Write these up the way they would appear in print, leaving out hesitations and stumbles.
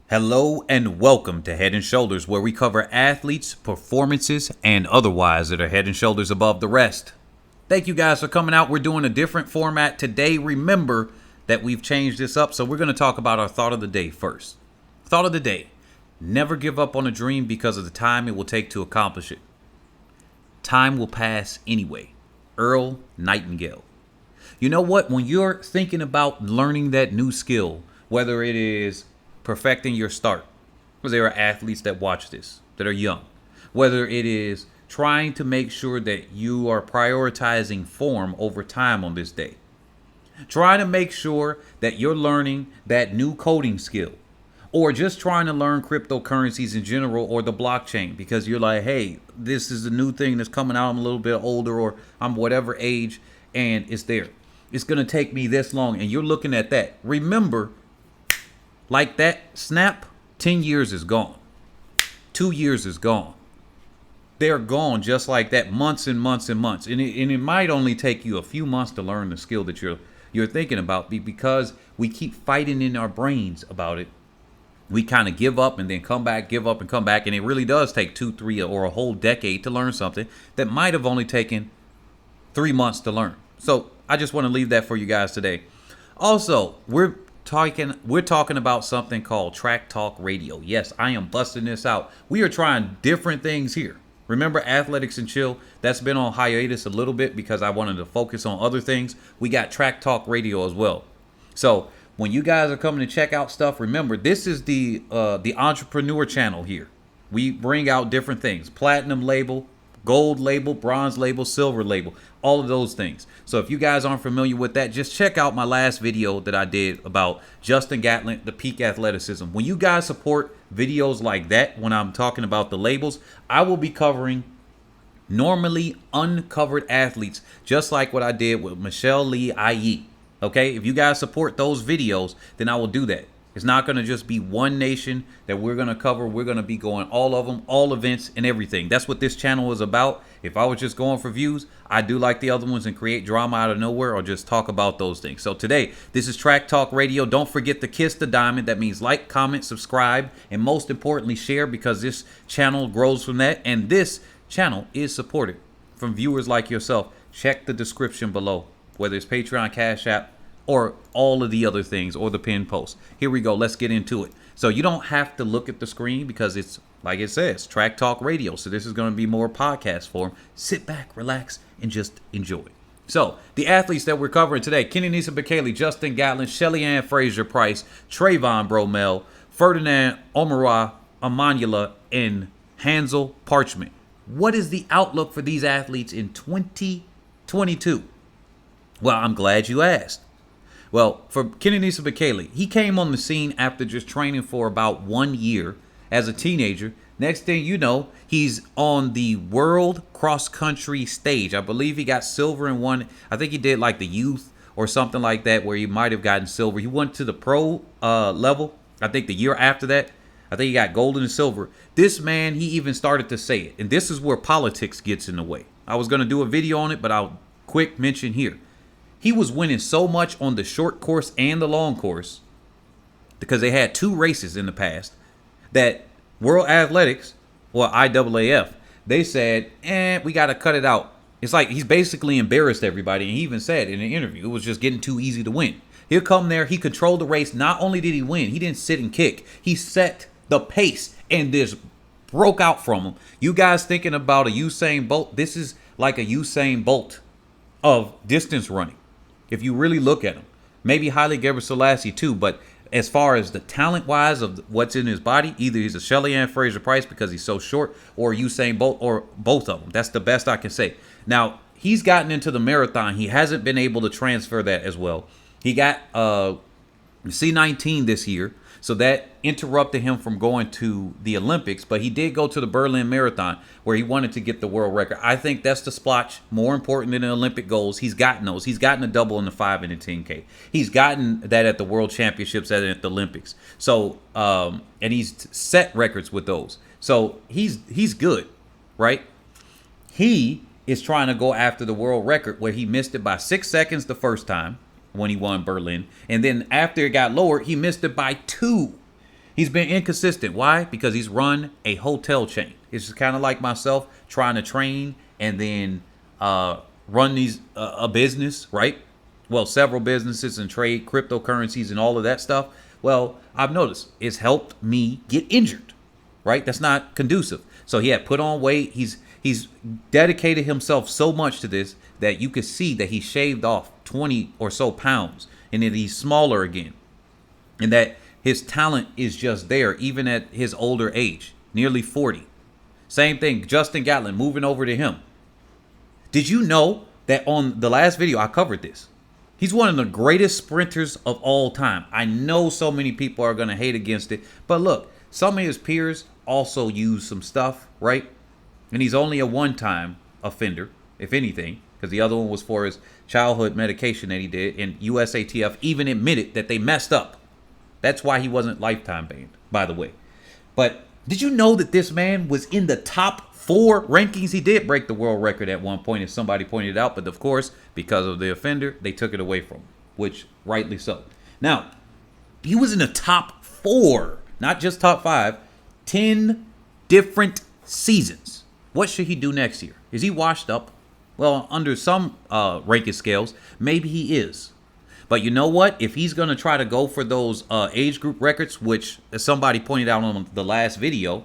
Hello and welcome to Head and Shoulders, where we cover athletes, performances, and otherwise that are head and shoulders above the rest. Thank you guys for coming out. We're doing a different format today. Remember that we've changed this up, so we're going to talk about our thought of the day first. Thought of the day: never give up on a dream because of the time it will take to accomplish it. Time will pass anyway. Earl Nightingale. You know what? When you're thinking about learning that new skill, whether it is perfecting your start, because there are athletes that watch this that are young, whether it is trying to make sure that you are prioritizing form over time on this day, trying to make sure that you're learning that new coding skill, or just trying to learn cryptocurrencies in general or the blockchain because you're like, hey, this is the new thing that's coming out. I'm a little bit older or I'm whatever age and it's there. It's going to take me this long. And you're looking at that. Remember, like that snap, 10 years is gone. 2 years is gone. They're gone just like that, months and months and months. And it might only take you a few months to learn the skill that you're thinking about, because we keep fighting in our brains about it. We kind of give up and then come back, give up and come back. And it really does take 2, 3, or a whole decade to learn something that might have only taken 3 months to learn. So I just want to leave that for you guys today. Also, we're talking about something called Track Talk Radio. Yes, I am busting this out. We are trying different things here. Remember Athletics and Chill? That's been on hiatus a little bit because I wanted to focus on other things. We got Track Talk Radio as well. So when you guys are coming to check out stuff, remember, this is the entrepreneur channel here. We bring out different things: platinum label, gold label, bronze label, silver label, all of those things. So if you guys aren't familiar with that, just check out my last video that I did about Justin Gatlin, the peak athleticism. When you guys support videos like that, when I'm talking about the labels, I will be covering normally uncovered athletes, just like what I did with Michelle Lee IE. Okay, if you guys support those videos, then I will do that. It's not going to just be one nation that we're going to cover. We're going to be going all of them, all events and everything. That's what this channel is about. If I was just going for views, I do like the other ones and create drama out of nowhere or just talk about those things. So today, this is Track Talk Radio. Don't forget to kiss the diamond. That means like, comment, subscribe, and most importantly, share, because this channel grows from that. And this channel is supported from viewers like yourself. Check the description below, whether it's Patreon, Cash App, or all of the other things, or the pin post. Here we go. Let's get into it. So you don't have to look at the screen because it's, like it says, Track Talk Radio. So this is going to be more podcast form. Sit back, relax, and just enjoy. So the athletes that we're covering today: Kenenisa, Bekele, Justin Gatlin, Shelly-Ann Fraser-Pryce, Trayvon Bromell, Ferdinand Omanyala, and Hansle Parchment. What is the outlook for these athletes in 2022? Well, I'm glad you asked. Well, for Kenenisa Bekele, he came on the scene after just training for about 1 year as a teenager. Next thing you know, he's on the world cross-country stage. I believe he got silver in one. I think he did like the youth or something like that, where he might have gotten silver. He went to the pro level, I think the year after that. I think he got gold and silver. This man, he even started to say it. And this is where politics gets in the way. I was going to do a video on it, but I'll quick mention here. He was winning so much on the short course and the long course, because they had 2 races in the past, that World Athletics, or IAAF, they said, we got to cut it out. It's like he's basically embarrassed everybody. And he even said in an interview, it was just getting too easy to win. He'll come there. He controlled the race. Not only did he win, he didn't sit and kick. He set the pace and this broke out from him. You guys thinking about a Usain Bolt? This is like a Usain Bolt of distance running. If you really look at him, maybe Haile Gebrselassie too, but as far as the talent-wise of what's in his body, either he's a Shelly-Ann Fraser-Pryce because he's so short, or Usain Bolt, or both of them. That's the best I can say. Now, he's gotten into the marathon. He hasn't been able to transfer that as well. He got C19 this year, so that interrupted him from going to the Olympics, but he did go to the Berlin Marathon where he wanted to get the world record. I think that's the splotch more important than the Olympic goals. He's gotten those. He's gotten a double in the 5 and the 10K. He's gotten that at the World Championships and at the Olympics. So, and he's set records with those. So he's good, right? He is trying to go after the world record where he missed it by 6 seconds the first time when he won Berlin. And then after it got lowered, he missed it by 2. He's been inconsistent. Why? Because he's run a hotel chain. It's just kind of like myself trying to train and then run these a business, right? Well, several businesses and trade cryptocurrencies and all of that stuff. Well, I've noticed it's helped me get injured, right? That's not conducive. So he had put on weight. He's dedicated himself so much to this that you could see that he shaved off 20 or so pounds and then he's smaller again. And that his talent is just there, even at his older age, nearly 40. Same thing, Justin Gatlin, moving over to him. Did you know that on the last video, I covered this? He's one of the greatest sprinters of all time. I know so many people are going to hate against it. But look, some of his peers also use some stuff, right? And he's only a one-time offender, if anything, because the other one was for his childhood medication that he did. And USATF even admitted that they messed up. That's why he wasn't lifetime banned, by the way. But did you know that this man was in the top 4 rankings? He did break the world record at one point, if somebody pointed it out. But of course, because of the offender, they took it away from him, which rightly so. Now, he was in the top 4, not just top 5, 10 different seasons. What should he do next year? Is he washed up? Well, under some ranking scales, maybe he is. But you know what? If he's going to try to go for those age group records, which as somebody pointed out on the last video,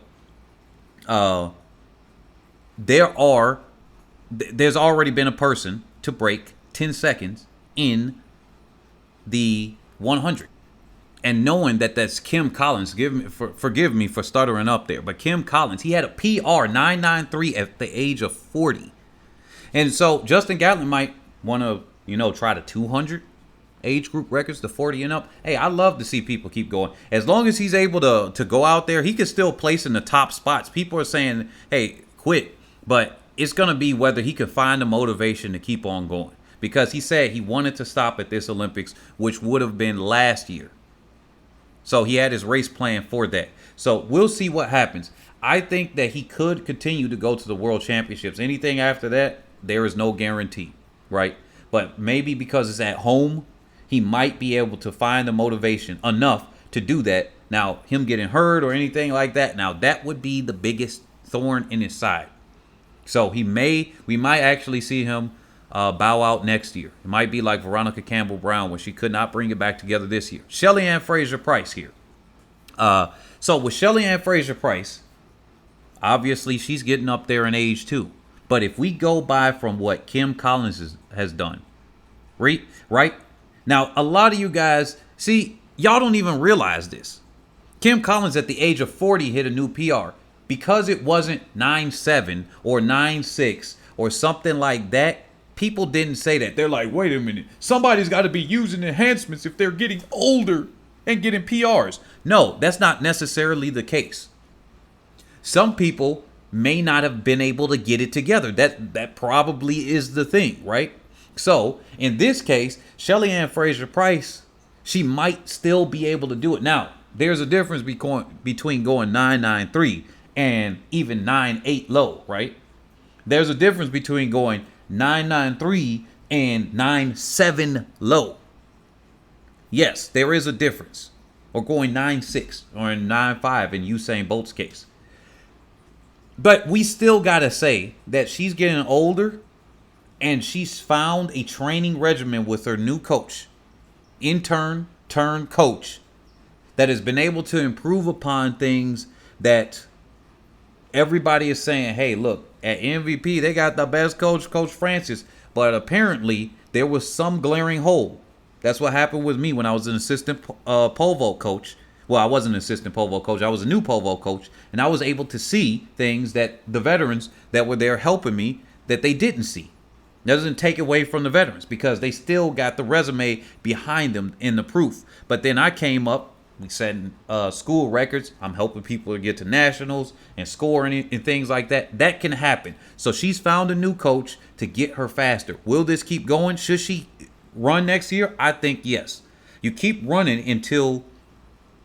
there's already been a person to break 10 seconds in the 100. And knowing that that's Kim Collins, forgive me for stuttering up there, but Kim Collins, he had a PR 993 at the age of 40. And so Justin Gatlin might want to, try the 200 age group records, the 40 and up. Hey, I love to see people keep going. As long as he's able to go out there, he can still place in the top spots. People are saying, hey, quit. But it's going to be whether he can find the motivation to keep on going. Because he said he wanted to stop at this Olympics, which would have been last year. So he had his race plan for that. So we'll see what happens. I think that he could continue to go to the World Championships. Anything after that, there is no guarantee, right? But maybe because it's at home, he might be able to find the motivation enough to do that. Now, him getting hurt or anything like that, now that would be the biggest thorn in his side. So we might actually see him bow out next year. It might be like Veronica Campbell-Brown, where she could not bring it back together this year. Shelly-Ann Fraser-Pryce here. So with Shelly-Ann Fraser-Pryce, obviously she's getting up there in age too. But if we go by from what Kim Collins has done, right? Now, a lot of you guys, see, y'all don't even realize this. Kim Collins at the age of 40 hit a new PR. Because it wasn't 9.7 or 9.6 or something like that, people didn't say that. They're like, wait a minute, somebody's got to be using enhancements if they're getting older and getting PRs. No, that's not necessarily the case. Some people may not have been able to get it together. That probably is the thing, right? So in this case, Shelly-Ann Fraser-Pryce, she might still be able to do it. Now, there's a difference between going 9.93 and even 9.8 low, right? There's a difference between going 9.93 and 9.7 low. Yes, there is a difference. Or going 9.6 or 9.5 in Usain Bolt's case. But we still got to say that she's getting older and she's found a training regimen with her new coach, intern turned coach, that has been able to improve upon things that everybody is saying, hey, look, at MVP, they got the best coach, Coach Francis. But apparently, there was some glaring hole. That's what happened with me when I was an assistant pole vault coach. Well, I wasn't an assistant pole vault coach. I was a new pole vault coach. And I was able to see things that the veterans that were there helping me that they didn't see. That doesn't take away from the veterans because they still got the resume behind them in the proof. But then I came up, we set school records. I'm helping people to get to nationals and scoring and things like that. That can happen. So she's found a new coach to get her faster. Will this keep going? Should she run next year? I think yes. You keep running until,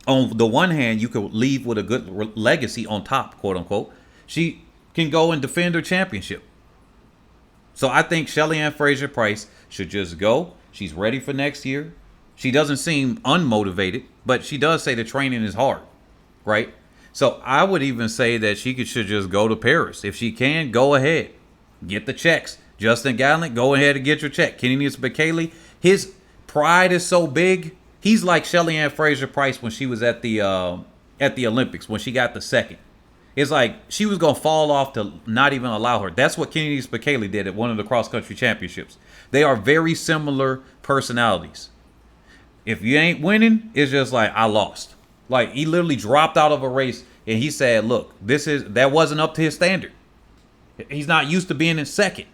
on the one hand, you could leave with a good legacy on top, quote unquote. She can go and defend her championship. So I think Shelly-Ann Fraser-Pryce should just go. She's ready for next year. She doesn't seem unmotivated, but she does say the training is hard. right? So I would even say that should just go to Paris. If she can, go ahead. Get the checks. Justin Gatlin, go ahead and get your check. Kennie Mckayley, his pride is so big. He's like Shelly-Ann Fraser-Pryce when she was at the Olympics, when she got the second. It's like she was going to fall off to not even allow her. That's what Kennie Mckayley did at one of the cross-country championships. They are very similar personalities. If you ain't winning, it's just like, I lost. Like, he literally dropped out of a race, and he said, look, that wasn't up to his standard. He's not used to being in second.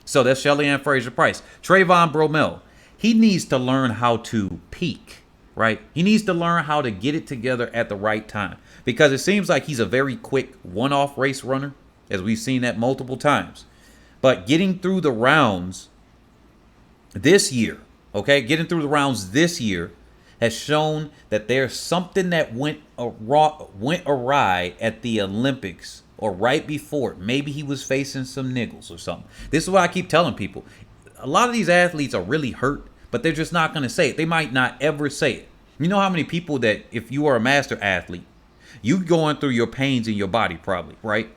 So that's Shelly-Ann Fraser-Pryce. Trayvon Bromell, he needs to learn how to peak, right? He needs to learn how to get it together at the right time, because it seems like he's a very quick one-off race runner, as we've seen that multiple times. But getting through the rounds this year, getting through the rounds this year has shown that there's something that went awry at the Olympics or right before. Maybe he was facing some niggles or something. This is what I keep telling people. A lot of these athletes are really hurt, but they're just not going to say it. They might not ever say it. You know how many people that if you are a master athlete, you going through your pains in your body probably, right?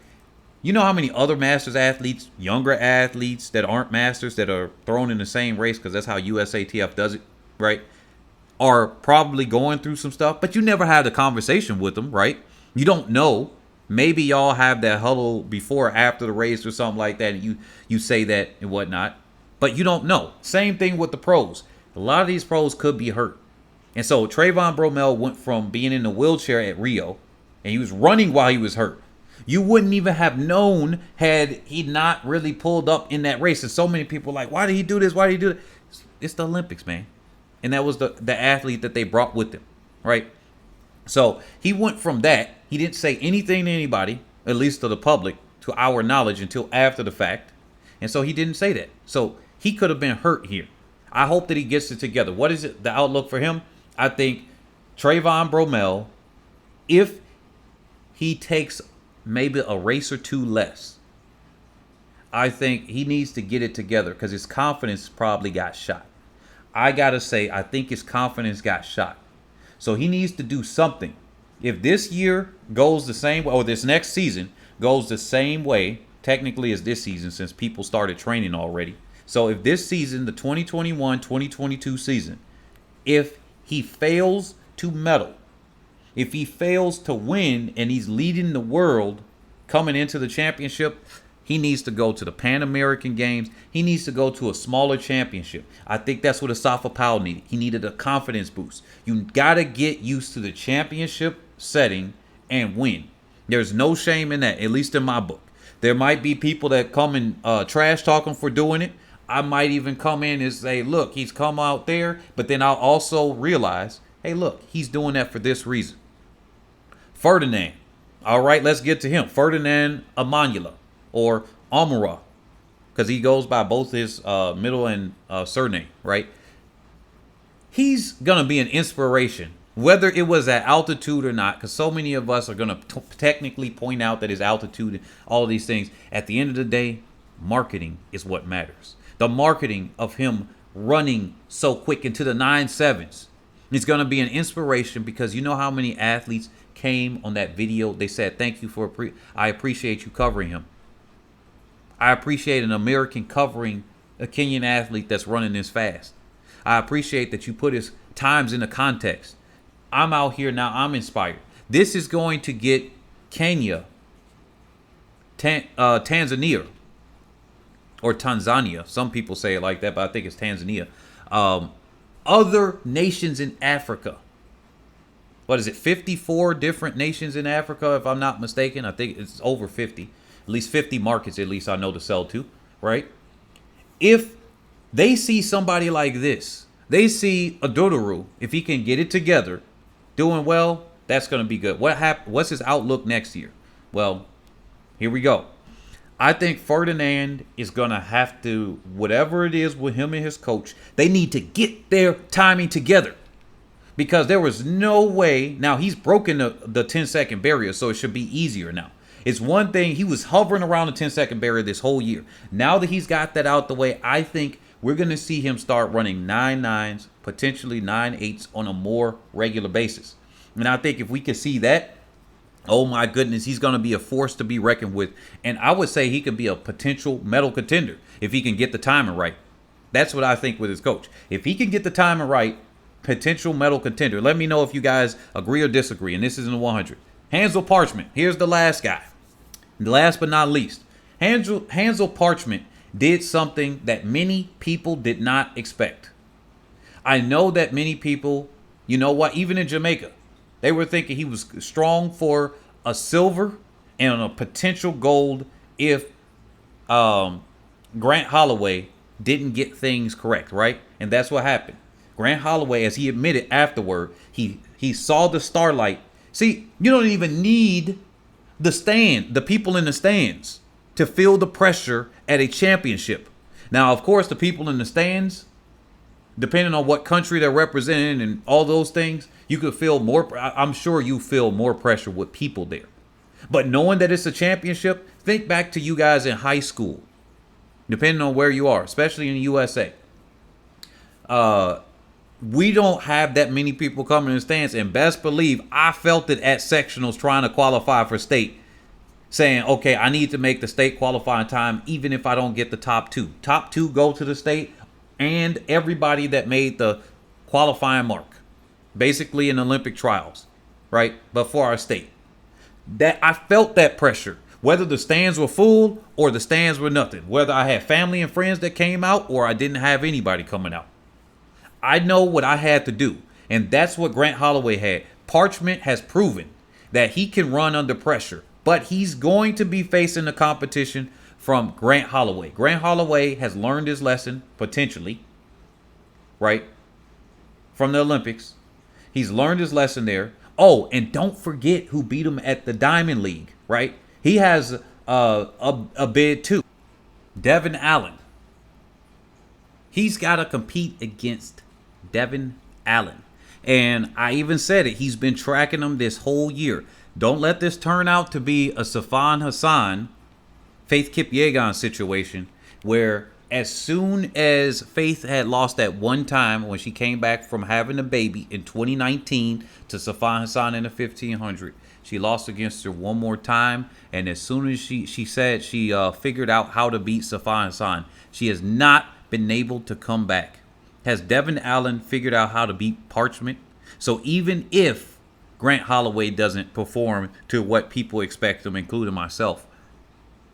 You know how many other masters athletes, younger athletes that aren't masters that are thrown in the same race, because that's how USATF does it, right, are probably going through some stuff, but you never had a conversation with them, right? You don't know. Maybe y'all have that huddle before or after the race or something like that, and you say that and whatnot, but you don't know. Same thing with the pros. A lot of these pros could be hurt. And so Trayvon Bromell went from being in the wheelchair at Rio, and he was running while he was hurt. You wouldn't even have known had he not really pulled up in that race. And so many people are like, why did he do this? Why did he do that? It's the Olympics, man. And that was the athlete that they brought with him, right? So he went from that. He didn't say anything to anybody, at least to the public, to our knowledge, until after the fact. And so he didn't say that. So he could have been hurt here. I hope that he gets it together. What is it? The outlook for him? I think Trayvon Bromell, if he takes maybe a race or two less, I think he needs to get it together, because his confidence probably got shot. I got to say, I think his confidence got shot. So he needs to do something. If this year goes the same way, or this next season goes the same way, technically as this season, since people started training already. So if this season, the 2021-2022 season, if he fails to medal, if he fails to win and he's leading the world coming into the championship, he needs to go to the Pan American Games. He needs to go to a smaller championship. I think that's what Asafa Powell needed. He needed a confidence boost. You got to get used to the championship setting and win. There's no shame in that, at least in my book. There might be people that come and trash talk him for doing it. I might even come in and say, look, he's come out there, but then I'll also realize, hey, look, he's doing that for this reason. Ferdinand. All right, let's get to him. Ferdinand Omanyala, or Omara, because he goes by both his middle and surname, right? He's going to be an inspiration, whether it was at altitude or not, because so many of us are going to technically point out that his altitude and all of these things. At the end of the day, marketing is what matters. The marketing of him running so quick into the 9.7s is going to be an inspiration, because you know how many athletes came on that video. They said, thank you for, I appreciate you covering him. I appreciate an American covering a Kenyan athlete that's running this fast. I appreciate that you put his times into context. I'm out here now. I'm inspired. This is going to get Kenya, Tanzania, or Tanzania. Some people say it like that, but I think it's Tanzania. Other nations in Africa. What is it? 54 different nations in Africa, if I'm not mistaken. I think it's over 50. At least 50 markets, at least I know to sell to, right? If they see somebody like this, they see Adoduru, if he can get it together, doing well, that's going to be good. What's his outlook next year? Well, here we go. I think Ferdinand is going to have to, whatever it is with him and his coach, they need to get their timing together. Because there was no way. Now, he's broken the 10-second barrier, so it should be easier now. It's one thing. He was hovering around the 10-second barrier this whole year. Now that he's got that out the way, I think we're going to see him start running 9.9s, potentially 9.8s on a more regular basis. And I think if we can see that, Oh my goodness, he's going to be a force to be reckoned with. And I would say he could be a potential medal contender if he can get the timing right. That's what I think with his coach. If he can get the timing right, potential medal contender. Let me know if you guys agree or disagree. And this is in the 100. Hansle Parchment. Here's the last guy. Last but not least, Hansle Parchment did something that many people did not expect. I know that many people, you know what, even in Jamaica, they were thinking he was strong for a silver and a potential gold if Grant Holloway didn't get things correct, right? And that's what happened. Grant Holloway, as he admitted afterward, he saw the starlight. See, you don't even need the people in the stands to feel the pressure at a championship. Now, of course, the people in the stands, depending on what country they're representing and all those things, you could feel more. I'm sure you feel more pressure with people there. But knowing that it's a championship, think back to you guys in high school, depending on where you are, especially in the USA. We don't have that many people coming in the stands, and best believe I felt it at sectionals trying to qualify for state, saying, okay, I need to make the state qualifying time even if I don't get the top two. Top two go to the state, and everybody that made the qualifying mark, basically in Olympic trials, right? But for our state, that I felt that pressure, whether the stands were full or the stands were nothing, whether I had family and friends that came out or I didn't have anybody coming out. I know what I had to do, and that's what Grant Holloway had. Parchment has proven that he can run under pressure, but he's going to be facing the competition from Grant Holloway. Grant Holloway has learned his lesson, potentially, right, from the Olympics. He's learned his lesson there. Oh, and don't forget who beat him at the Diamond League, right? He has a bid too. Devin Allen. He's got to compete against Devin Allen. And I even said it. He's been tracking him this whole year. Don't let this turn out to be a Sifan Hassan, Faith Kipyegon situation where as soon as Faith had lost that one time when she came back from having a baby in 2019 to Sifan Hassan in the 1500, she lost against her one more time. And as soon as she said she figured out how to beat Sifan Hassan, she has not been able to come back. Has Devin Allen figured out how to beat Parchment? So even if Grant Holloway doesn't perform to what people expect him, including myself,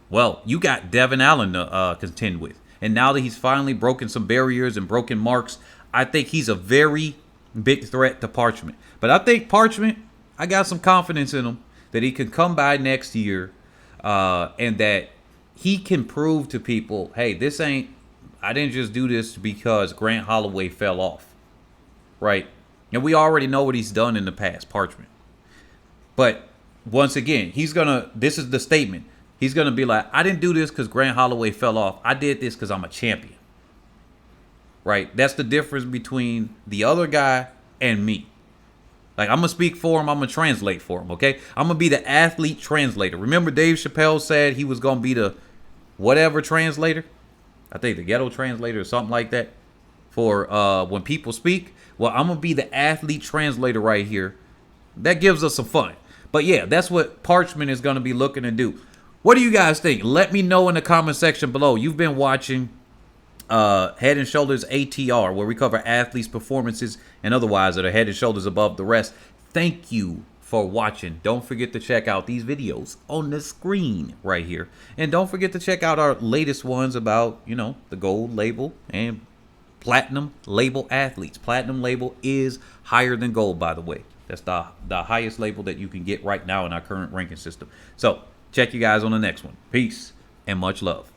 well, you got Devin Allen to contend with. And now that he's finally broken some barriers and broken marks, I think he's a very big threat to Parchment. But I think Parchment, I got some confidence in him that he can come by next year and that he can prove to people, hey, I didn't just do this because Grant Holloway fell off, right? And we already know what he's done in the past, Parchment. But once again, this is the statement. He's going to be like, I didn't do this because Grant Holloway fell off. I did this because I'm a champion, right? That's the difference between the other guy and me. Like, I'm going to speak for him. I'm going to translate for him, okay? I'm going to be the athlete translator. Remember Dave Chappelle said he was going to be the whatever translator? I think the ghetto translator or something like that for when people speak. Well, I'm going to be the athlete translator right here. That gives us some fun. But yeah, that's what Parchment is going to be looking to do. What do you guys think? Let me know in the comment section below. You've been watching Head and Shoulders ATR, where we cover athletes' performances and otherwise that are head and shoulders above the rest. Thank you for watching. Don't forget to check out these videos on the screen right here. And don't forget to check out our latest ones about, the gold label and platinum label athletes. Platinum label is higher than gold, by the way. That's the highest label that you can get right now in our current ranking system. So check you guys on the next one. Peace and much love.